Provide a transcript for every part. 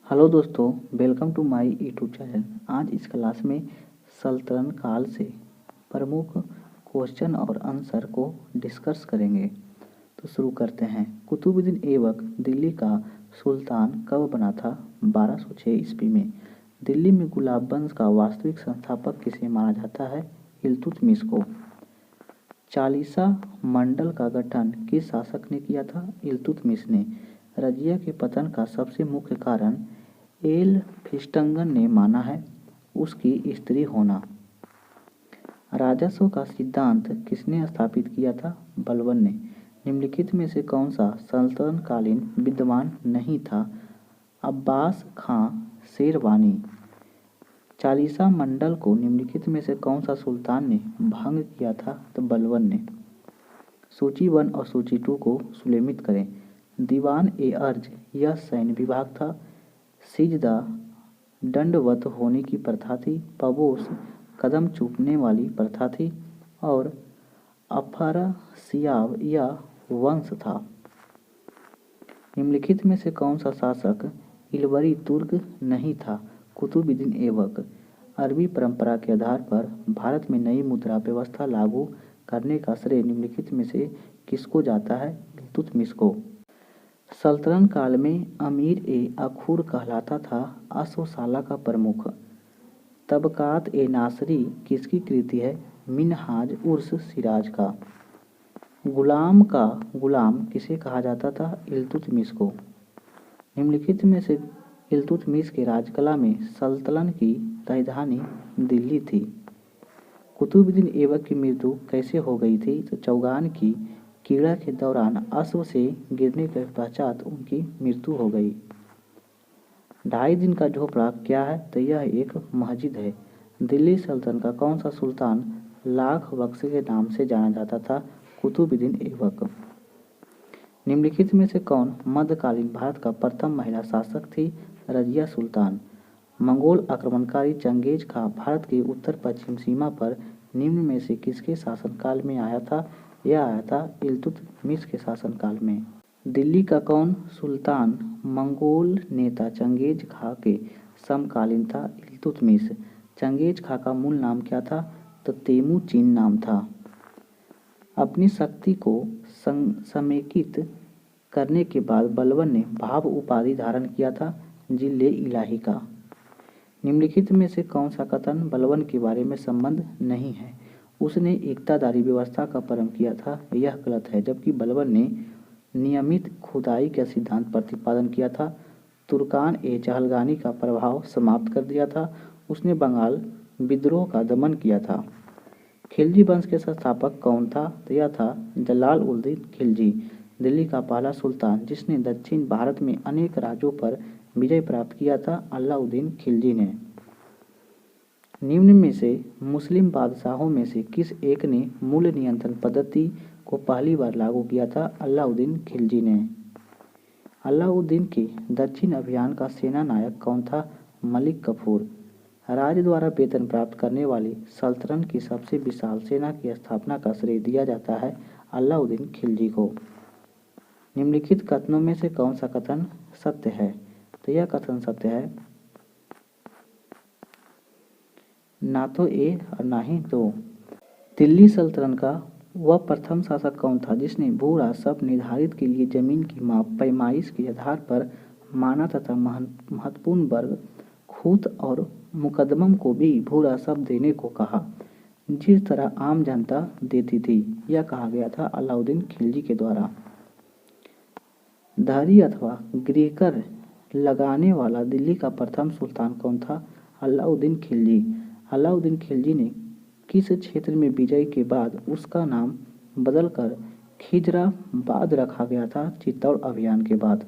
Hello दोस्तों, welcome to my YouTube channel. आज इस क्लास में सल्तनत काल से प्रमुख क्वेश्चन और आंसर को डिस्कस करेंगे। तो शुरू करते हैं। कुतुबुद्दीन ऐबक दिल्ली का सुल्तान कब बना था? 1206 ईस्वी में। दिल्ली में गुलाब वंश का वास्तविक संस्थापक किसे माना जाता है? इल्तुतमिश को। चालीसा मंडल का गठन किस शासक ने किया था? इल्तुतमिश ने। रजिया के पतन का सबसे मुख्य कारण एल्फिंस्टन ने माना है उसकी स्त्री होना। राजस्व का सिद्धांत किसने स्थापित किया था? बलबन ने। निम्नलिखित में से कौन सा सल्तनत कालीन विद्वान नहीं था? अब्बास खां शेरवानी। चालीसा मंडल को निम्नलिखित में से कौन सा सुल्तान ने भंग किया था? तो बलबन ने। सूची 1 और सूची 2 को सुलेमित करें। दीवान ए अर्ज यह सैन्य विभाग था। सिजदा दंडवत होने की प्रथा थी। पबोस कदम चूमने वाली प्रथा थी। और अफरसियाब यह वंश था। निम्नलिखित में से कौन सा शासक इलवरी तुर्क नहीं था? कुतुबुद्दीन ऐबक। अरबी परंपरा के आधार पर भारत में नई मुद्रा व्यवस्था लागू करने का श्रेय निम्नलिखित में से किसको जाता है? इल्तुतमिश को। सल्तनत काल में अमीर ए अखूर कहलाता था अश्वशाला का प्रमुख। तबकात ए नासरी किसकी कृति है? मिनहाज उर्स सिराज का। गुलाम का गुलाम किसे कहा जाता था? इल्तुतमिश को। निम्नलिखित में से इल्तुतमिश के राजकला में सल्तनत की राजधानी दिल्ली थी। कुतुबुद्दीन ऐबक की मृत्यु कैसे हो गई थी? तो चौगान की कीड़ा के दौरान अश्व से गिरने के पश्चात उनकी मृत्यु हो गई। 2.5 दिन का झोपड़ा क्या है? तो यह एक मस्जिद है। दिल्ली सल्तनत का कौन सा सुल्तान लाख बख्श के नाम से जाना जाता था? कुतुबुद्दीन ऐबक। निम्नलिखित में से कौन मध्यकालीन भारत का प्रथम महिला शासक थी? रजिया सुल्तान। मंगोल आक्रमणकारी चंगेज खां भारत की उत्तर पश्चिम सीमा पर निम्न में से किसके शासनकाल में आया था? यह आया था इल्तुतमिश के शासनकाल में। दिल्ली का कौन सुल्तान मंगोल नेता चंगेज खां के समकालीन था? इल्तुतमिश। चंगेज खां का मूल नाम क्या था? तो तेमुचिन नाम था। अपनी शक्ति को समेकित करने के बाद बलबन ने भाव उपाधि धारण किया था जिले इलाही का। निम्नलिखित में से कौन सा कथन बलबन के बारे में संबंध नहीं है? उसने एकतादारी व्यवस्था का प्रारंभ किया था, यह गलत है। जबकि बलबन ने नियमित खुदाई का सिद्धांत प्रतिपादन किया था। तुर्कान ए चहलगानी का प्रभाव समाप्त कर दिया था। उसने बंगाल विद्रोह का दमन किया था। खिलजी वंश के संस्थापक कौन था? तो यह था जलाल-उल-दीन खिलजी। दिल्ली का पहला सुल्तान जिसने दक्षिण भारत में अनेक राज्यों पर विजय प्राप्त किया था अलाउद्दीन खिलजी ने। निम्न में से मुस्लिम बादशाहों में से किस एक ने मूल नियंत्रण पद्धति को पहली बार लागू किया था? अलाउद्दीन खिलजी ने। अलाउद्दीन के दक्षिण अभियान का सेना नायक कौन था? मलिक कफूर। राज्य द्वारा वेतन प्राप्त करने वाली सल्तनत की सबसे विशाल सेना की स्थापना का श्रेय दिया जाता है अलाउद्दीन खिलजी को। निम्नलिखित कथनों में से कौन सा कथन सत्य है? तो यह कथन सत्य है, ना तो ए और ना ही दो। दिल्ली सल्तनत का वह प्रथम शासक कौन था जिसने भू राजस्व निर्धारित के लिए जमीन की माप पैमाइश के आधार पर माना तथा महत्वपूर्ण वर्ग खूत और मुकदमम को भी भू राजस्व देने को कहा जिस तरह आम जनता देती थी? यह कहा गया था अलाउद्दीन खिलजी के द्वारा। धरी अथवा गृहकर लगाने वाला दिल्ली का प्रथम सुल्तान कौन था? अलाउद्दीन खिलजी। अलाउद्दीन खिलजी ने किस क्षेत्र में विजय के बाद उसका नाम बदलकर खिजराबाद रखा गया था? चित्तौड़ अभियान के बाद।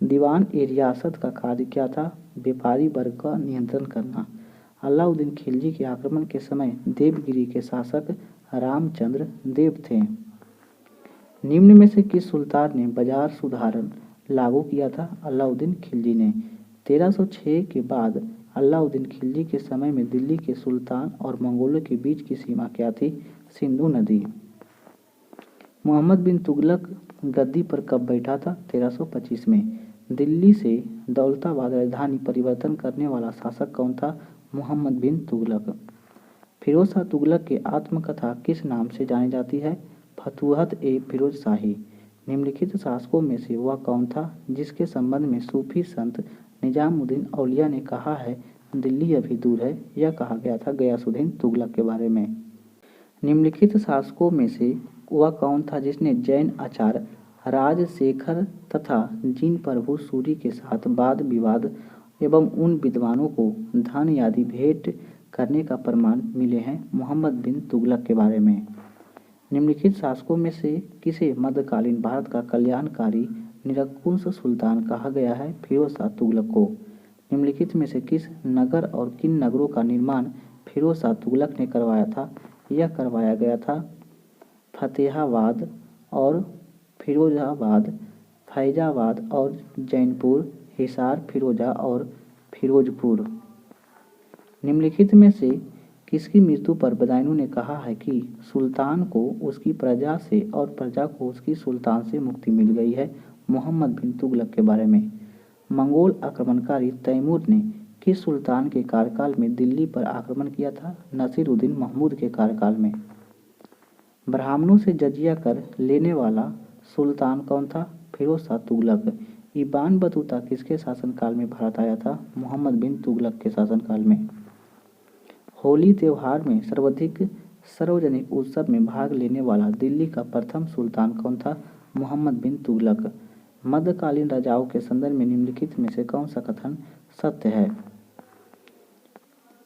दीवान ए रियासत का कार्य क्या था? व्यापारी वर्ग का नियंत्रण करना। अलाउद्दीन खिलजी के आक्रमण के समय देवगिरी के शासक रामचंद्र देव थे। निम्न में से किस सुल्तान ने बाजार सुधारण लागू किया था? अलाउद्दीन खिलजी ने। 1306 के बाद अलाउद्दीन खिलजी के समय में दिल्ली के सुल्तान और मंगोलों के बीच की सीमा क्या थी? सिंधु नदी। मोहम्मद बिन तुगलक गद्दी पर कब बैठा था? 1325 में। दिल्ली से दौलताबाद राजधानी परिवर्तन करने वाला शासक कौन था? मोहम्मद बिन तुगलक। फिरोज शाह तुगलक की आत्मकथा किस नाम से जानी जाती है? फतुहत-ए-फिरोज शाही। निम्नलिखित शासकों में से वह कौन था जिसके संबंध में सूफी संत निजामुद्दीन औलिया ने कहा है दिल्ली अभी दूर है? यह कहा गया था गयासुद्दीन तुगलक के बारे में। निम्नलिखित शासकों में से वह कौन था जिसने जैन आचार्य राजशेखर तथा जिन प्रभु सूरी के साथ वाद विवाद एवं उन विद्वानों को धन आदि भेंट करने का प्रमाण मिले हैं? मोहम्मद बिन तुगलक के बारे में। निम्नलिखित शासकों में से किसे मध्यकालीन भारत का कल्याणकारी निरंकुश सुल्तान कहा गया है? फिरोज शाह तुगलक को। निम्नलिखित में से किस नगर और किन नगरों का निर्माण फिरोज शाह तुगलक ने करवाया था? यह करवाया गया था फतेहाबाद और फिरोजाबाद, फैजाबाद और जैनपुर, हिसार, फिरोजा और फिरोजपुर। निम्नलिखित में से किसकी मृत्यु पर बदायूं ने कहा है कि सुल्तान को उसकी प्रजा से और प्रजा को उसकी सुल्तान से मुक्ति मिल गई है? मोहम्मद बिन तुगलक के बारे में। मंगोल आक्रमणकारी तैमूर ने किस सुल्तान के कार्यकाल में दिल्ली पर आक्रमण किया था? नसीरुद्दीन महमूद के कार्यकाल में। ब्राह्मणों से जजिया कर लेने वाला सुल्तान कौन था? फिरोज शाह तुगलक। इबान बतूता किसके शासनकाल में भारत आया था? मोहम्मद बिन तुगलक के शासनकाल में। होली त्योहार में सर्वाधिक सार्वजनिक उत्सव में भाग लेने वाला दिल्ली का प्रथम सुल्तान कौन था? मोहम्मद बिन तुगलक। मध्यकालीन राजाओं के संदर्भ में निम्नलिखित में से कौन सा कथन सत्य है?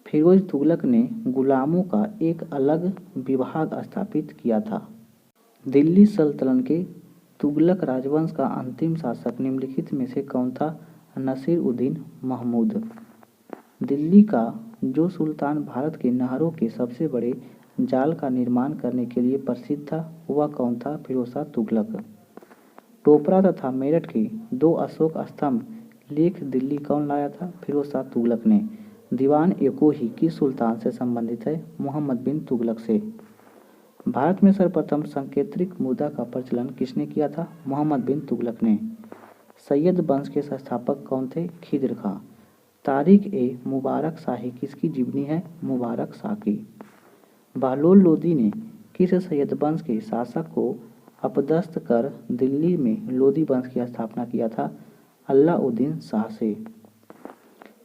फिरोज तुगलक ने गुलामों का एक अलग विभाग स्थापित किया था। दिल्ली सल्तनत के तुगलक राजवंश का अंतिम शासक निम्नलिखित में से कौन था? नसीरुद्दीन महमूद। दिल्ली का जो सुल्तान भारत के नहरों के सबसे बड़े जाल का निर्माण करने के लिए प्रसिद्ध था वह कौन था? फिरोज शाह तुगलक। टोपरा तथा मेरठ के 2 अशोक स्तंभ लेख दिल्ली कौन लाया था? फिरोज शाह तुगलक ने। दीवान एकोही किस सुल्तान से संबंधित है? मोहम्मद बिन तुगलक से। भारत में सर्वप्रथम संकेतक मुद्रा का प्रचलन किसने किया था? मोहम्मद बिन तुगलक ने। सैयद वंश के संस्थापक कौन थे? खिज्र खां। तारिक-ए-मुबारक शाही किसकी जीवनी है? मुबारक शाह की। बहलोल लोदी ने किस सैयद वंश के शासक को अपदस्थ कर दिल्ली में लोदी वंश की स्थापना किया था? अलाउद्दीन शाह से।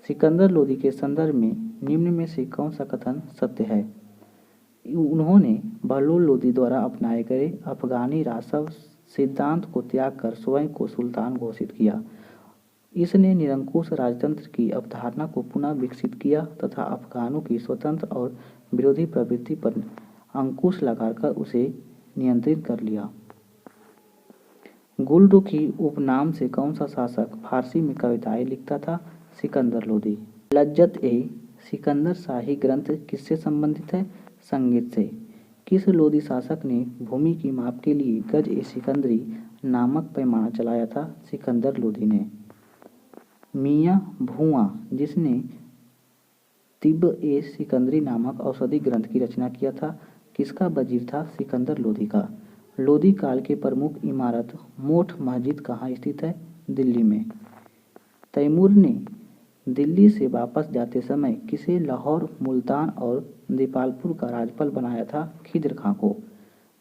सिकंदर लोदी के संदर्भ में निम्न में से कौन सा कथन सत्य है? उन्होंने बहलोल लोदी द्वारा अपनाए गए अफगानी राजस्व सिद्धांत को त्याग कर स्वयं को सुल्तान घोषित किया। इसने निरंकुश राजतंत्र की अवधारणा को पुनः विकसित किया तथा अफगानों की स्वतंत्र और विरोधी प्रवृत्ति पर अंकुश लगाकर उसे नियंत्रित कर लिया। गुलरुखी उपनाम से कौन सा शासक फारसी में कविताएं लिखता था? सिकंदर लोदी। लज्जत-ए-सिकंदर शाही ग्रंथ किससे संबंधित है? संगीत से। किस लोदी शासक ने भूमि की माप के लिए गज-ए-सिकंदरी नामक पैमाना चलाया था? सिकंदर लोदी ने। मियां भूआ जिसने तिब्ब-ए-सिकंदरी नामक औषधि ग्रंथ की रचना किया था किसका वजीर था? सिकंदर लोदी का। लोदी काल के प्रमुख इमारत मोठ मस्जिद कहाँ स्थित है? दिल्ली में। तैमूर ने दिल्ली से वापस जाते समय किसे लाहौर, मुल्तान और दीपालपुर का राज्यपाल बनाया था? खिज्र खां को।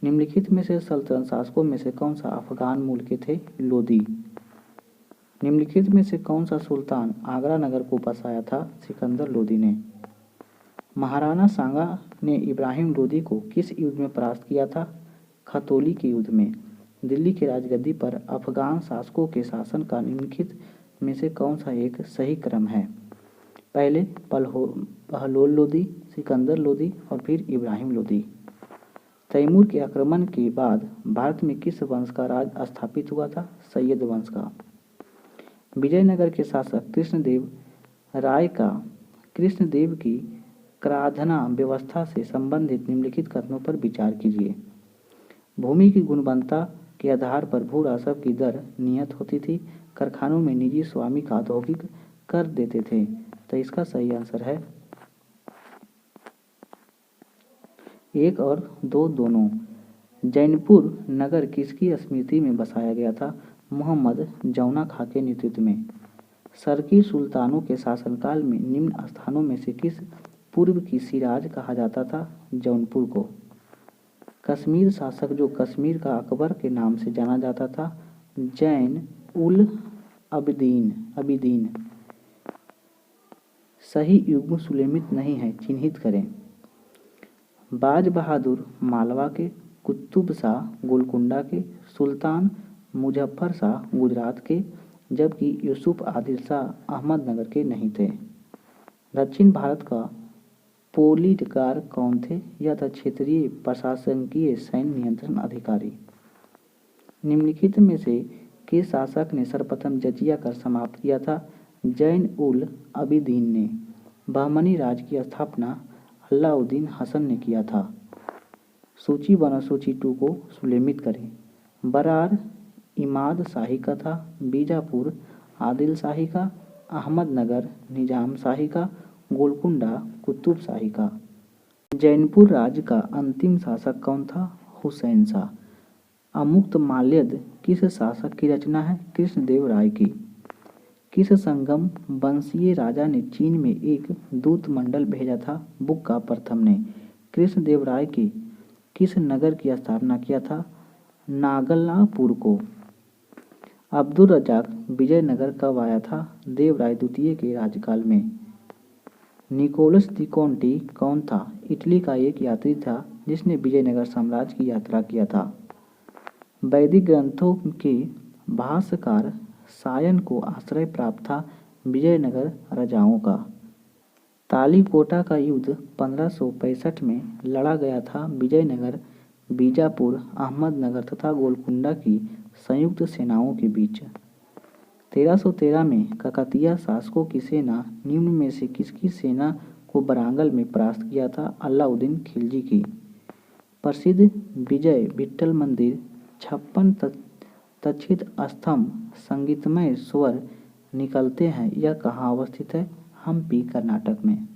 निम्नलिखित में से सल्तनत शासकों में से कौन सा अफगान मूल के थे? लोदी। निम्नलिखित में से कौन सा सुल्तान आगरा नगर को बसाया था? सिकंदर लोदी ने। महाराणा सांगा ने इब्राहिम लोदी को किस युद्ध में परास्त किया था? खतौली के युद्ध में। दिल्ली की राजगद्दी पर अफगान शासकों के शासन का निम्नलिखित में से कौन सा एक सही क्रम है? पहले बहलोल लोदी, सिकंदर लोदी और फिर इब्राहिम लोदी। तैमूर के आक्रमण के बाद भारत में किस वंश का राज स्थापित हुआ था? सैयद वंश का। विजयनगर के शासक कृष्णदेव राय का कृष्णदेव की कराधान व्यवस्था से संबंधित निम्नलिखित कथनों पर विचार कीजिए। भूमि की गुणवत्ता के आधार पर भू राजस्व की दर नियत होती थी। कारखानों में निजी स्वामी का औद्योगिक कर देते थे। तो इसका सही आंसर है 1 और 2 दोनों। जैनपुर नगर किसकी स्मृति में बसाया गया था? मोहम्मद जौना खां के नेतृत्व में। सरकी सुल्तानों के शासनकाल में निम्न स्थानों में से किस पूर्व की सिराज कहा जाता था? जौनपुर को। कश्मीर शासक जो कश्मीर का अकबर के नाम से जाना जाता था? जैन उल अबिदीन। सही युग्म सुलेमित नहीं है, चिन्हित करें। बाज बहादुर मालवा के, कुतुब शाह गोलकुंडा के, सुल्तान मुजफ्फर शाह गुजरात के, जबकि यूसुफ आदिल शाह अहमदनगर के नहीं थे। दक्षिण भारत का पोलीटगार कौन थे? यह था क्षेत्रीय प्रशासकीय सैन्य नियंत्रण अधिकारी। निम्नलिखित में से किस शासक ने सर्वप्रथम जजिया कर समाप्त किया था? जैन उल अबिदीन ने। बहमनी राज की स्थापना अलाउद्दीन हसन ने किया था। सूची 1 और सूची 2 को सुलेमित करें। बरार इमाद शाही का था, बीजापुर आदिल शाही का, अहमदनगर निजाम शाही का, गोलकुंडा कुतुब शाही का। जैनपुर राज्य का अंतिम शासक कौन था? हुसैन शाह। अमुक्त माल्यद किस शासक की रचना है? कृष्णदेव राय की। किस संगम वंशीय राजा ने चीन में एक दूत मंडल भेजा था? बुक्का प्रथम ने। कृष्णदेव राय के किस नगर की स्थापना किया था? नागल्लापुर को। अब्दुल रज्जाक विजयनगर कब आया था? देवराय द्वितीय के राज्यकाल में। निकोलस दी कोंटी कौन था? इटली का एक यात्री था जिसने विजयनगर साम्राज्य की यात्रा किया था। वैदिक ग्रंथों के भाष्यकार सायन को आश्रय प्राप्त था विजयनगर राजाओं का। तालीकोटा का युद्ध 1565 में लड़ा गया था विजयनगर, बीजापुर, अहमदनगर तथा गोलकुंडा की संयुक्त सेनाओं के बीच। 1313 में काकतीय शासकों की सेना निम्न में से किसकी सेना को वारंगल में परास्त किया था? अलाउद्दीन खिलजी की। प्रसिद्ध विजय विट्ठल मंदिर 56 तक्षित स्तंभ संगीतमय स्वर निकलते हैं, यह कहाँ अवस्थित है? हम्पी कर्नाटक में।